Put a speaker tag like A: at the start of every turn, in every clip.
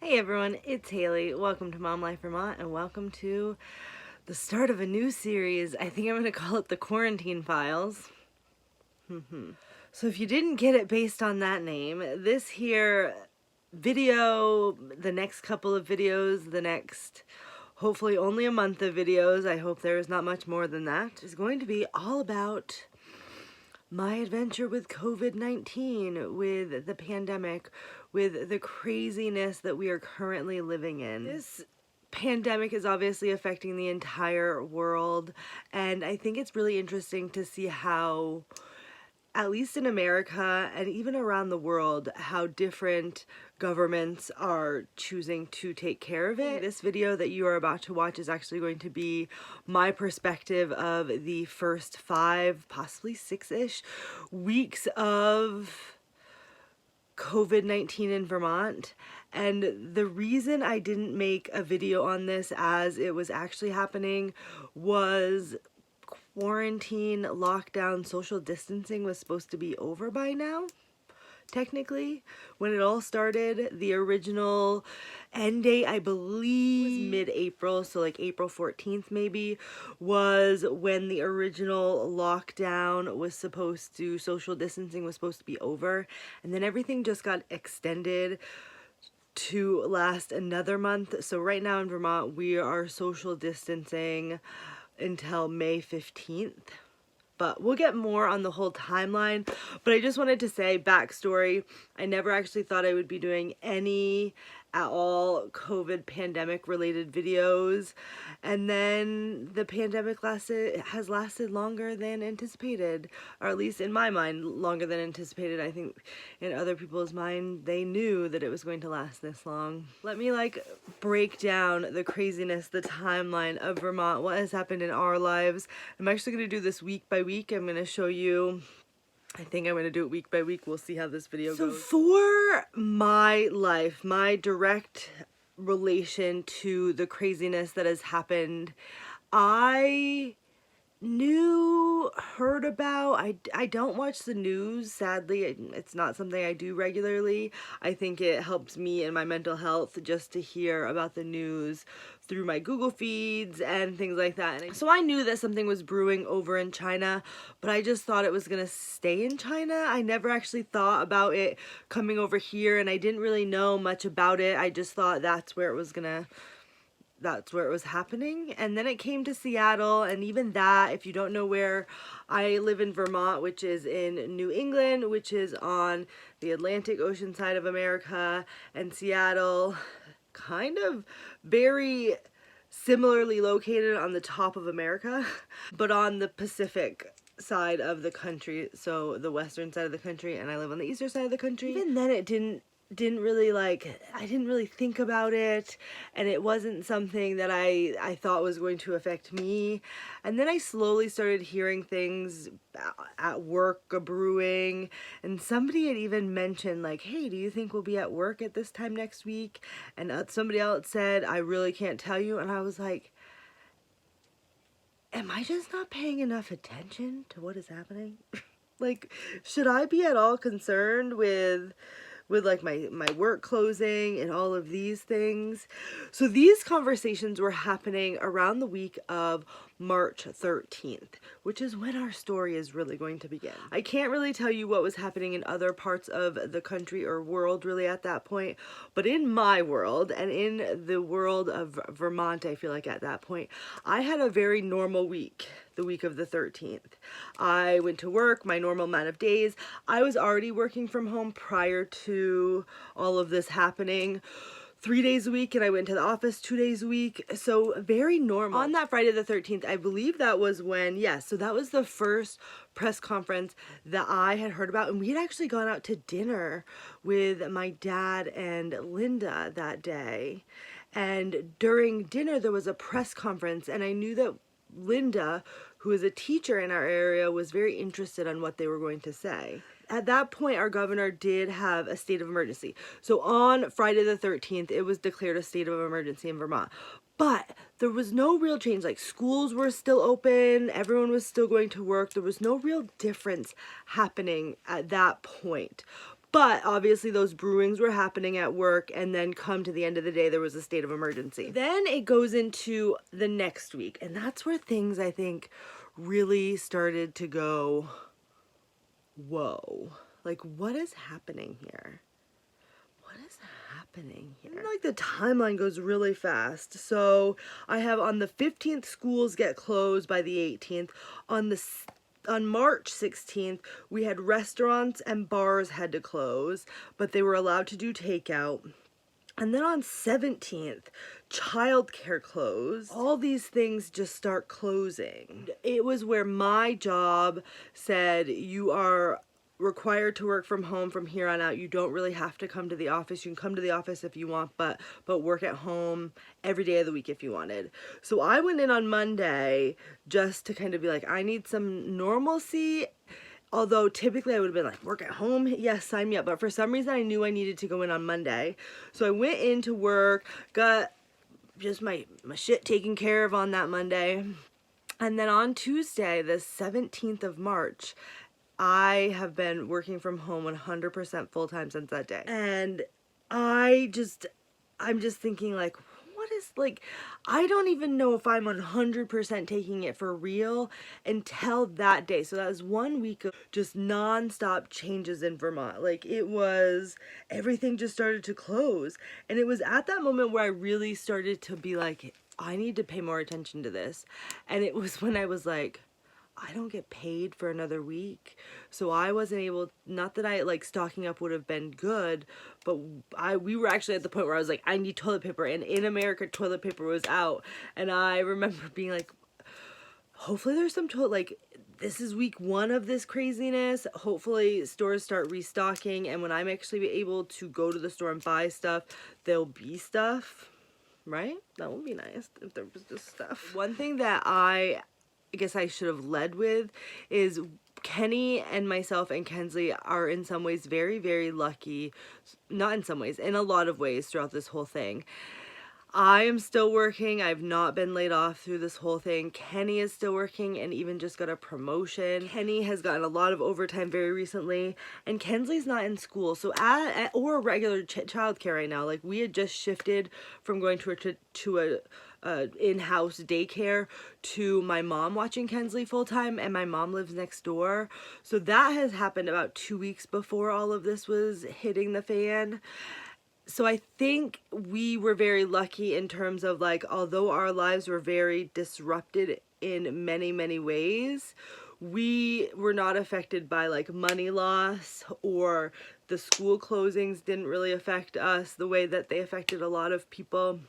A: Hey everyone, it's Haley. Welcome to Momlife, Vermont, and welcome to the start of a new series. I think I'm going to call it the Quarantine Files. So if you didn't get it based on that name, this here video, the next couple of videos, the next hopefully only a month of videos, I hope there is not much more than that, is going to be all about my adventure with COVID-19, with the pandemic, with the craziness that we are currently living in. This pandemic is obviously affecting the entire world, and I think it's really interesting to see how, at least in America and even around the world, how different governments are choosing to take care of it. This video that you are about to watch is actually going to be my perspective of the first 5, possibly 6-ish weeks of COVID-19 in Vermont. And the reason I didn't make a video on this as it was actually happening was quarantine, lockdown, social distancing was supposed to be over by now. Technically, when it all started, the original end date, I believe, was mid-April, so like April 14th maybe, was when the original lockdown was supposed to, social distancing was supposed to be over, and then everything just got extended to last another month. So right now in Vermont, we are social distancing until May 15th. But we'll get more on the whole timeline. But I just wanted to say, backstory, I never actually thought I would be doing any at all COVID pandemic related videos. And then the pandemic has lasted longer than anticipated, or at least in my mind, longer than anticipated. I think in other people's mind, they knew that it was going to last this long. Let me break down the craziness, the timeline of Vermont, what has happened in our lives. I'm actually going to do this week by week. I'm going to show you, I think I'm going to do it week by week. We'll see how this video goes. So for my life, my direct relation to the craziness that has happened, I heard about, I don't watch the news, sadly. It's not something I do regularly. I think it helps me in my mental health just to hear about the news through my Google feeds and things like that. And so I knew that something was brewing over in China, but I just thought it was gonna stay in China. I never actually thought about it coming over here, and I didn't really know much about it. I just thought that's where it was happening. And then it came to Seattle, and even that, if you don't know where I live, in Vermont, which is in New England, which is on the Atlantic Ocean side of America, and Seattle, kind of very similarly located on the top of America, but on the Pacific side of the country, so the western side of the country, and I live on the eastern side of the country. Even then it didn't really I didn't really think about it, and it wasn't something that I thought was going to affect me. And then I slowly started hearing things at work brewing, and somebody had even mentioned hey, do you think we'll be at work at this time next week? And somebody else said, I really can't tell you. And I was like, am I just not paying enough attention to what is happening? Should I be at all concerned with my work closing and all of these things? So these conversations were happening around the week of March 13th, which is when our story is really going to begin. I can't really tell you what was happening in other parts of the country or world really at that point, but in my world and in the world of Vermont, I feel like at that point, I had a very normal week. The week of the 13th. I went to work, my normal amount of days. I was already working from home prior to all of this happening. 3 days a week, and I went to the office 2 days a week, so very normal. On that Friday the 13th, I believe that was when, so that was the first press conference that I had heard about, and we had actually gone out to dinner with my dad and Linda that day, and during dinner there was a press conference, and I knew that Linda, who is a teacher in our area, was very interested on what they were going to say. At that point, our governor did have a state of emergency. So on Friday the 13th, it was declared a state of emergency in Vermont. But there was no real change. Schools were still open, everyone was still going to work. There was no real difference happening at that point. But obviously those brewings were happening at work, and then come to the end of the day, there was a state of emergency. Then it goes into the next week, and that's where things, I think, really started to go, whoa, like what is happening here? What is happening here? And like the timeline goes really fast. So I have on the 15th, schools get closed by the 18th. On March 16th, we had restaurants and bars had to close, but they were allowed to do takeout. And then on 17th, childcare closed. All these things just start closing. It was where my job said, you are required to work from home from here on out. You don't really have to come to the office. You can come to the office if you want, but work at home every day of the week if you wanted. So I went in on Monday just to kind of be like, I need some normalcy. Although typically I would have been like, work at home, yes, sign me up. But for some reason I knew I needed to go in on Monday. So I went into work, got just my shit taken care of on that Monday. And then on Tuesday, the 17th of March, I have been working from home 100% full time since that day. And I'm just thinking like, what is, like, I don't even know if I'm 100% taking it for real until that day. So that was 1 week of just nonstop changes in Vermont. Like, it was, everything just started to close. And it was at that moment where I really started to be like, I need to pay more attention to this. And it was when I was like, I don't get paid for another week. So I wasn't able, not that I, like, stocking up would have been good, but we were actually at the point where I was like, I need toilet paper, and in America, toilet paper was out. And I remember being like, hopefully there's some like, this is week 1 of this craziness. Hopefully stores start restocking, and when I'm actually able to go to the store and buy stuff, there'll be stuff, right? That would be nice if there was just stuff. One thing that I guess I should have led with is Kenny and myself and Kensley are in some ways very, very lucky. Not in some ways, in a lot of ways throughout this whole thing. I am still working. I've not been laid off through this whole thing. Kenny is still working and even just got a promotion. Kenny has gotten a lot of overtime very recently, and Kensley's not in school. So or regular childcare right now. Like, we had just shifted from going to a in-house daycare to my mom watching Kensley full-time, and my mom lives next door. So that has happened about 2 weeks before all of this was hitting the fan. So I think we were very lucky in terms of, like, although our lives were very disrupted in many, many ways, we were not affected by, like, money loss, or the school closings didn't really affect us the way that they affected a lot of people.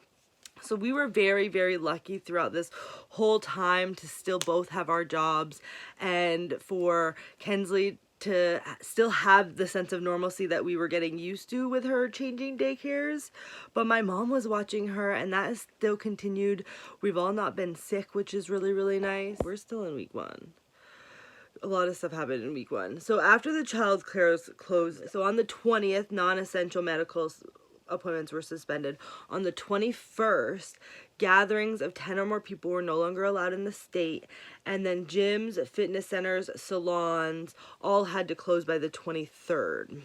A: So we were very, very lucky throughout this whole time to still both have our jobs, and for Kensley to still have the sense of normalcy that we were getting used to with her changing daycares. But my mom was watching her, and that is still continued. We've all not been sick, which is really, really nice. We're still in week 1. A lot of stuff happened in week 1. So after the child cares closed, so on the 20th, non-essential medical appointments were suspended. On the 21st, gatherings of 10 or more people were no longer allowed in the state, and then gyms, fitness centers, salons all had to close by the 23rd.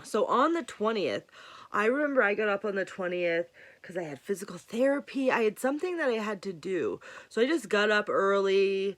A: So on the 20th, I remember I got up on the 20th because I had physical therapy. I had something that I had to do. So I just got up early,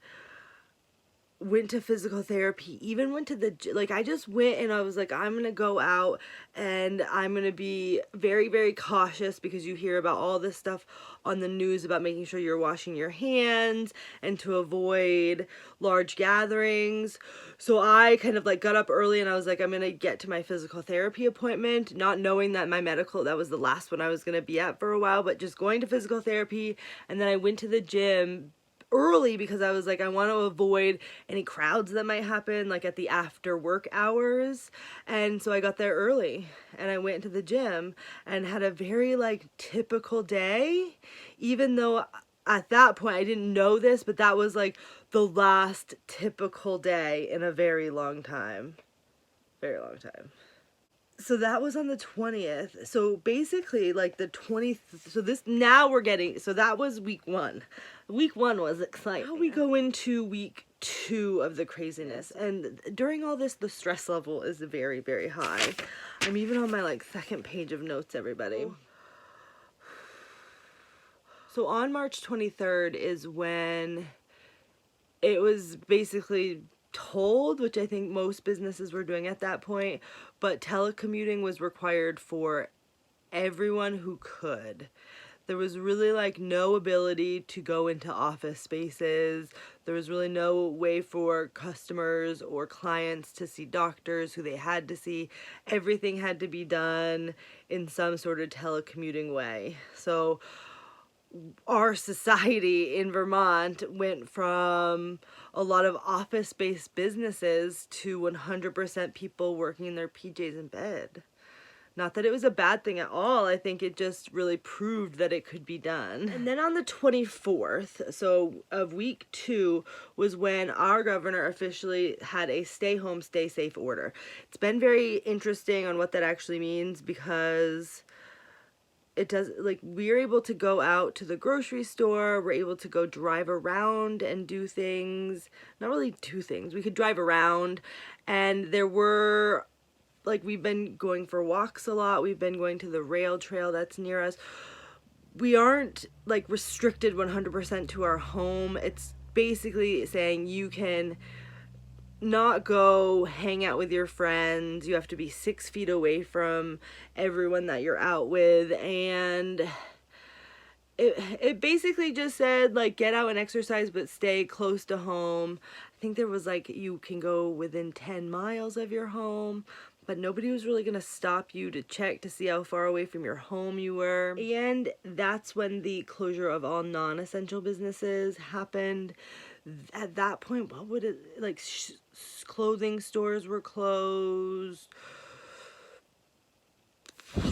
A: went to physical therapy, even went to the, like, I just went and I was like, I'm gonna go out and I'm gonna be very, very cautious, because you hear about all this stuff on the news about making sure you're washing your hands and to avoid large gatherings. So I kind of, like, got up early and I was like, I'm gonna get to my physical therapy appointment, not knowing that my medical, that was the last one I was gonna be at for a while, but just going to physical therapy. And then I went to the gym early because I was like, I want to avoid any crowds that might happen, like, at the after work hours. And so I got there early and I went to the gym and had a very, like, typical day, even though at that point I didn't know this, but that was, like, the last typical day in a very long time. Very long time. So that was on the 20th. So basically, like, the 20th, so this, now we're getting, so that was week 1. Week 1 was exciting. Now we go into week 2 of the craziness. And during all this, the stress level is very, very high. I'm even on my like second page of notes, everybody. So on March 23rd is when it was basically told, which I think most businesses were doing at that point, but telecommuting was required for everyone who could. There was really like no ability to go into office spaces. There was really no way for customers or clients to see doctors who they had to see. Everything had to be done in some sort of telecommuting way. So our society in Vermont went from a lot of office-based businesses to 100% people working in their PJs in bed. Not that it was a bad thing at all. I think it just really proved that it could be done. And then on the 24th, so of week 2, was when our governor officially had a stay home, stay safe order. It's been very interesting on what that actually means, because it does, like, we're able to go out to the grocery store, we're able to go drive around and do things. Not really do things, we could drive around, and there were, like, we've been going for walks a lot. We've been going to the rail trail that's near us. We aren't, like, restricted 100% to our home. It's basically saying you can not go hang out with your friends. You have to be 6 feet away from everyone that you're out with. And it basically just said, like, get out and exercise, but stay close to home. I think there was, like, you can go within 10 miles of your home, but nobody was really going to stop you to check to see how far away from your home you were. And that's when the closure of all non-essential businesses happened. At that point, what would it, like, clothing stores were closed,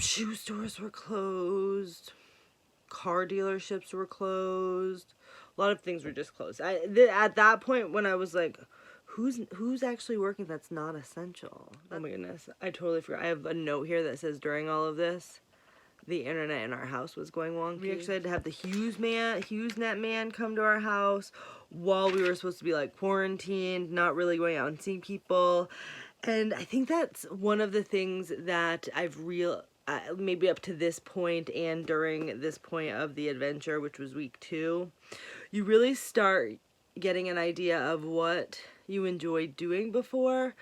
A: shoe stores were closed, car dealerships were closed, a lot of things were just closed. At that point, when I was like, who's actually working that's not essential? Oh my goodness, I totally forgot. I have a note here that says during all of this, the internet in our house was going wonky. We actually had to have the HughesNet man come to our house while we were supposed to be, like, quarantined, not really going out and seeing people. And I think that's one of the things that I've maybe up to this point and during this point of the adventure, which was week 2, you really start getting an idea of what you enjoyed doing before.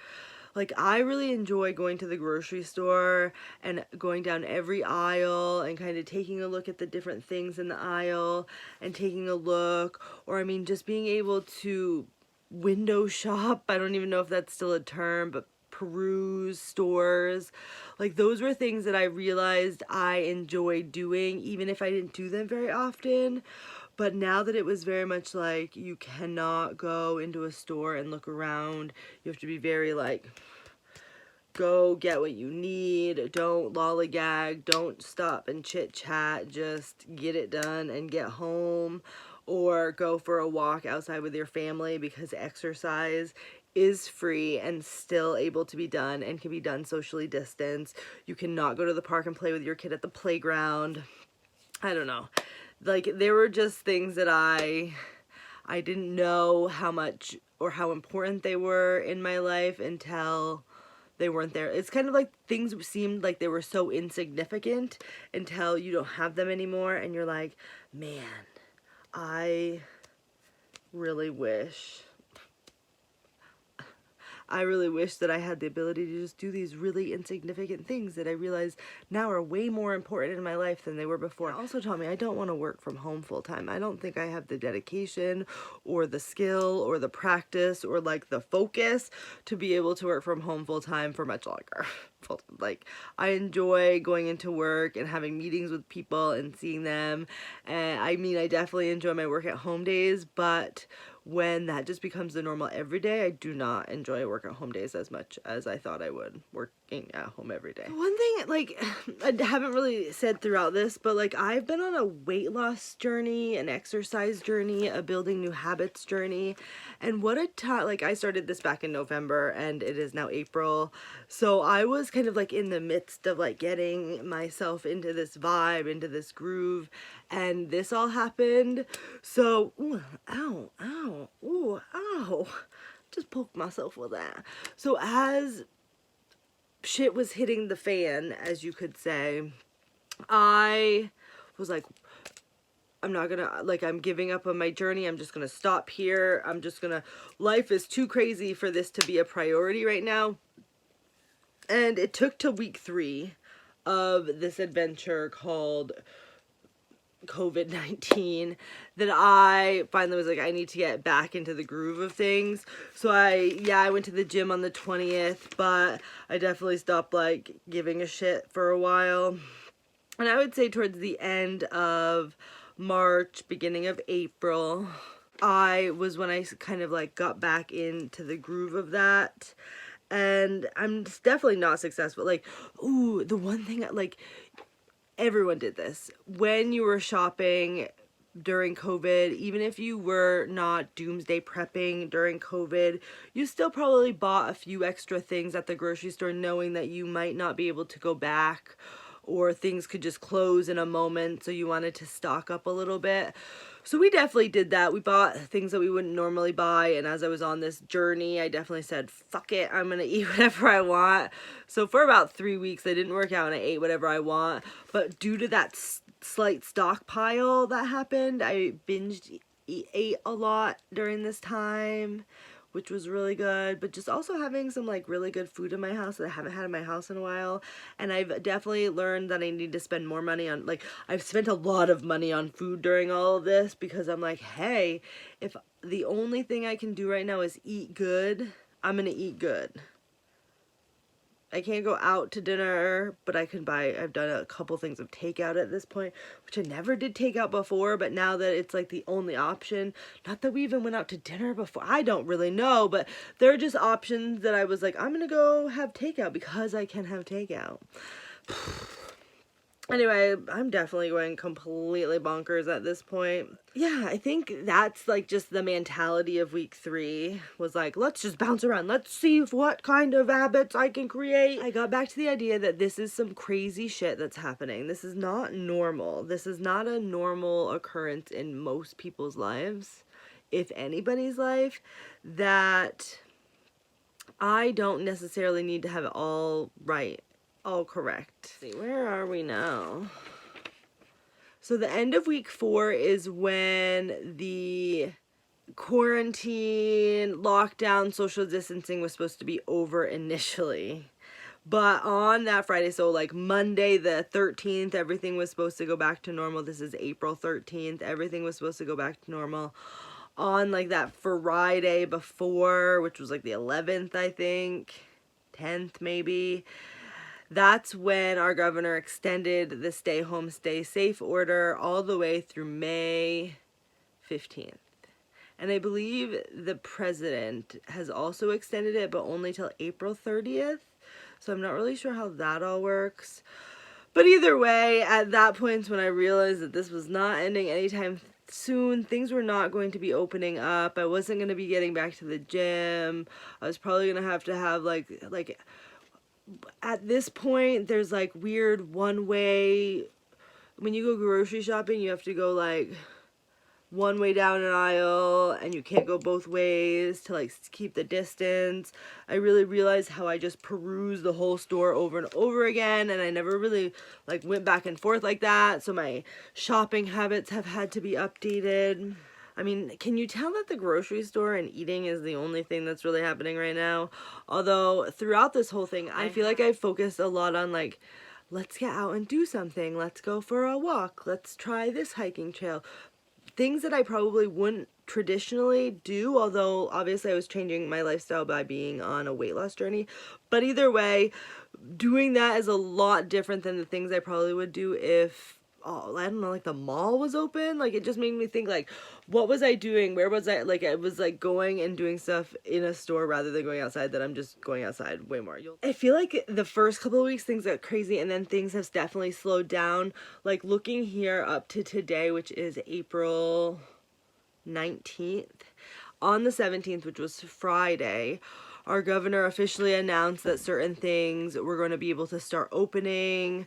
A: Like, I really enjoy going to the grocery store and going down every aisle and kind of taking a look at the different things in the aisle and taking a look, or I mean, just being able to window shop. I don't even know if that's still a term, but peruse stores. Like, those were things that I realized I enjoyed doing, even if I didn't do them very often. But now that it was very much like, you cannot go into a store and look around. You have to be very, like, go get what you need. Don't lollygag. Don't stop and chit chat. Just get it done and get home. Or go for a walk outside with your family, because exercise is free and still able to be done and can be done socially distanced. You cannot go to the park and play with your kid at the playground. I don't know. Like, there were just things that I didn't know how much or how important they were in my life until they weren't there. It's kind of like things seemed like they were so insignificant until you don't have them anymore, and you're like, man, I really wish that I had the ability to just do these really insignificant things that I realize now are way more important in my life than they were before. It also taught me I don't want to work from home full time. I don't think I have the dedication or the skill or the practice or, like, the focus to be able to work from home full time for much longer. Like, I enjoy going into work and having meetings with people and seeing them. And I mean, I definitely enjoy my work at home days, but when that just becomes the normal every day, I do not enjoy work at home days as much as I thought I would working at home every day. One thing, like, I haven't really said throughout this, but, like, I've been on a weight loss journey, an exercise journey, a building new habits journey, and what a time, like, I started this back in November, and it is now April, so I was kind of, like, in the midst of, like, getting myself into this vibe, into this groove, and this all happened. So, ooh, ow, ooh, ow. Just poked myself with that. So as shit was hitting the fan, as you could say, I was like, I'm not gonna, like, I'm giving up on my journey. I'm just gonna stop here. Life is too crazy for this to be a priority right now. And it took to week 3 of this adventure called COVID-19 that I finally was like, I need to get back into the groove of things. So I went to the gym on the 20th, but I definitely stopped like giving a shit for a while. And I would say towards the end of March, beginning of April, was when I kind of like got back into the groove of that. And I'm definitely not successful. Like, ooh, the one thing, like, everyone did this. When you were shopping during COVID, even if you were not doomsday prepping during COVID, you still probably bought a few extra things at the grocery store knowing that you might not be able to go back or things could just close in a moment, so you wanted to stock up a little bit. So we definitely did that. We bought things that we wouldn't normally buy, and as I was on this journey, I definitely said, fuck it, I'm gonna eat whatever I want. So for about 3 weeks, I didn't work out and I ate whatever I want, but due to that slight stockpile that happened, I ate a lot during this time, which was really good, but just also having some like really good food in my house that I haven't had in my house in a while. And I've definitely learned that I need to spend more money on, like, I've spent a lot of money on food during all of this because I'm like, hey, if the only thing I can do right now is eat good, I'm gonna eat good. I can't go out to dinner, but I've done a couple things of takeout at this point, which I never did takeout before, but now that it's like the only option, not that we even went out to dinner before, I don't really know, but there are just options that I was like, I'm gonna go have takeout because I can have takeout. Anyway, I'm definitely going completely bonkers at this point. Yeah, I think that's like just the mentality of week 3 was like, let's just bounce around. Let's see what kind of habits I can create. I got back to the idea that this is some crazy shit that's happening. This is not normal. This is not a normal occurrence in most people's lives, if anybody's life, that I don't necessarily need to have it all right. All correct. Let's see, where are we now? So the end of week 4 is when the quarantine, lockdown, social distancing was supposed to be over initially. But on that Friday, so like Monday the 13th, everything was supposed to go back to normal. This is April 13th. Everything was supposed to go back to normal. On like that Friday before, which was like the 11th, I think, 10th maybe, that's when our governor extended the stay home, stay safe order all the way through May 15th. And I believe the president has also extended it, but only till April 30th. So I'm not really sure how that all works. But either way, at that point when I realized that this was not ending anytime soon, things were not going to be opening up. I wasn't going to be getting back to the gym. I was probably going to have like at this point, there's like weird one way. When you go grocery shopping, you have to go like one way down an aisle and you can't go both ways to like keep the distance. I really realized how I just perused the whole store over and over again, and I never really like went back and forth like that. So my shopping habits have had to be updated. I mean, can you tell that the grocery store and eating is the only thing that's really happening right now? Although throughout this whole thing, I feel like I've focused a lot on like, let's get out and do something. Let's go for a walk. Let's try this hiking trail. Things that I probably wouldn't traditionally do, although obviously I was changing my lifestyle by being on a weight loss journey. But either way, doing that is a lot different than the things I probably would do if, oh, I don't know, like the mall was open. Like, it just made me think, like, what was I doing? Where was I? Like, I was like going and doing stuff in a store rather than going outside, that I'm just going outside way more. I feel like the first couple of weeks things got crazy, and then things have definitely slowed down. Like, looking here up to today, which is April 19th, on the 17th, which was Friday, our governor officially announced that certain things were going to be able to start opening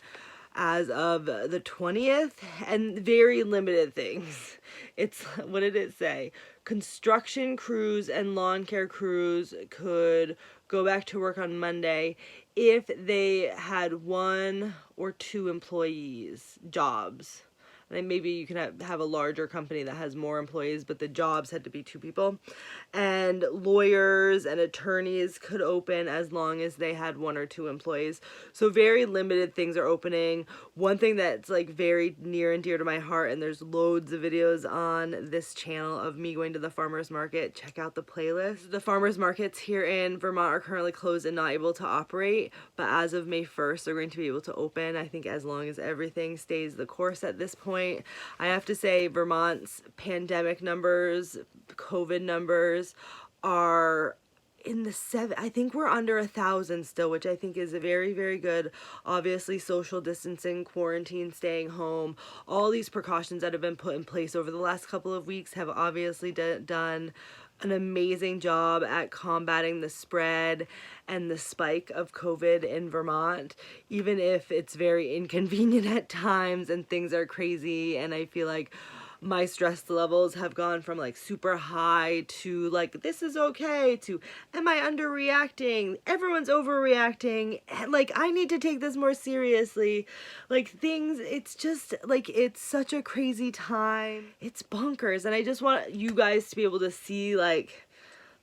A: as of the 20th, and very limited things. It's, what did it say? construction crews and lawn care crews could go back to work on Monday if they had 1 or 2 employees, jobs. And maybe you can have a larger company that has more employees, but the jobs had to be 2 people. And lawyers and attorneys could open as long as they had 1 or 2 employees. So very limited things are opening. One thing that's like very near and dear to my heart, and there's loads of videos on this channel of me going to the farmer's market. Check out the playlist. The farmer's markets here in Vermont are currently closed and not able to operate, but as of May 1st, they're going to be able to open, I think, as long as everything stays the course at this point. I have to say Vermont's pandemic numbers, COVID numbers are in the 7, I think we're under 1,000 still, which I think is a very, very good. Obviously, social distancing, quarantine, staying home, all these precautions that have been put in place over the last couple of weeks have obviously done an amazing job at combating the spread and the spike of COVID in Vermont, even if it's very inconvenient at times and things are crazy. And I feel like my stress levels have gone from like super high to like, this is okay, to am I underreacting? Everyone's overreacting. Like, I need to take this more seriously. Like, things, it's just like, it's such a crazy time. It's bonkers. And I just want you guys to be able to see like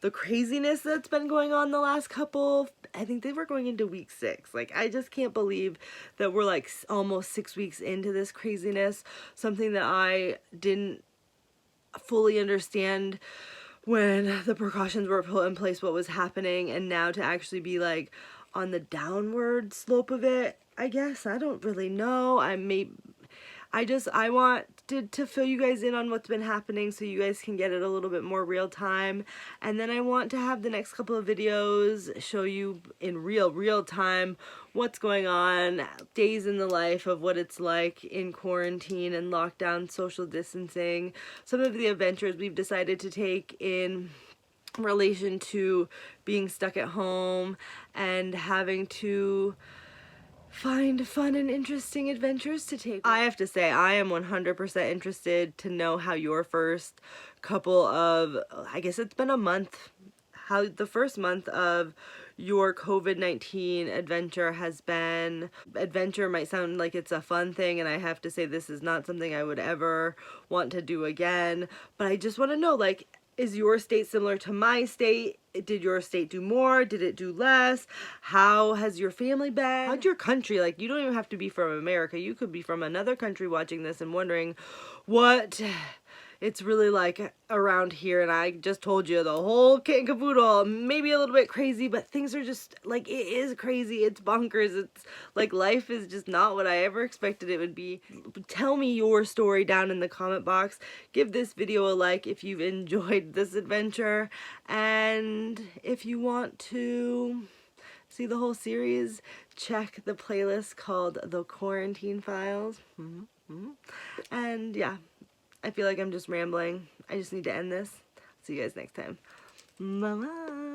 A: the craziness that's been going on the last couple, I think they were going into week 6. Like, I just can't believe that we're like almost 6 weeks into this craziness. Something that I didn't fully understand when the precautions were put in place, what was happening, and now to actually be like on the downward slope of it, I guess. I don't really know. I want to fill you guys in on what's been happening so you guys can get it a little bit more real time. And then I want to have the next couple of videos show you in real time what's going on, days in the life of what it's like in quarantine and lockdown, social distancing, some of the adventures we've decided to take in relation to being stuck at home and having to find fun and interesting adventures to take. I have to say, I am 100% interested to know how your first couple of, I guess it's been a month, how the first month of your COVID-19 adventure has been. Adventure might sound like it's a fun thing, and I have to say this is not something I would ever want to do again, but I just want to know, like, is your state similar to my state? Did your state do more? Did it do less? How has your family been? How'd your country, like, you don't even have to be from America. You could be from another country watching this and wondering what it's really like around here. And I just told you the whole kit and caboodle, maybe a little bit crazy, but things are just like, it is crazy. It's bonkers. It's like life is just not what I ever expected it would be. Tell me your story down in the comment box. Give this video a like if you've enjoyed this adventure. And if you want to see the whole series, check the playlist called The Quarantine Files. And yeah, I feel like I'm just rambling. I just need to end this. See you guys next time. Bye-bye.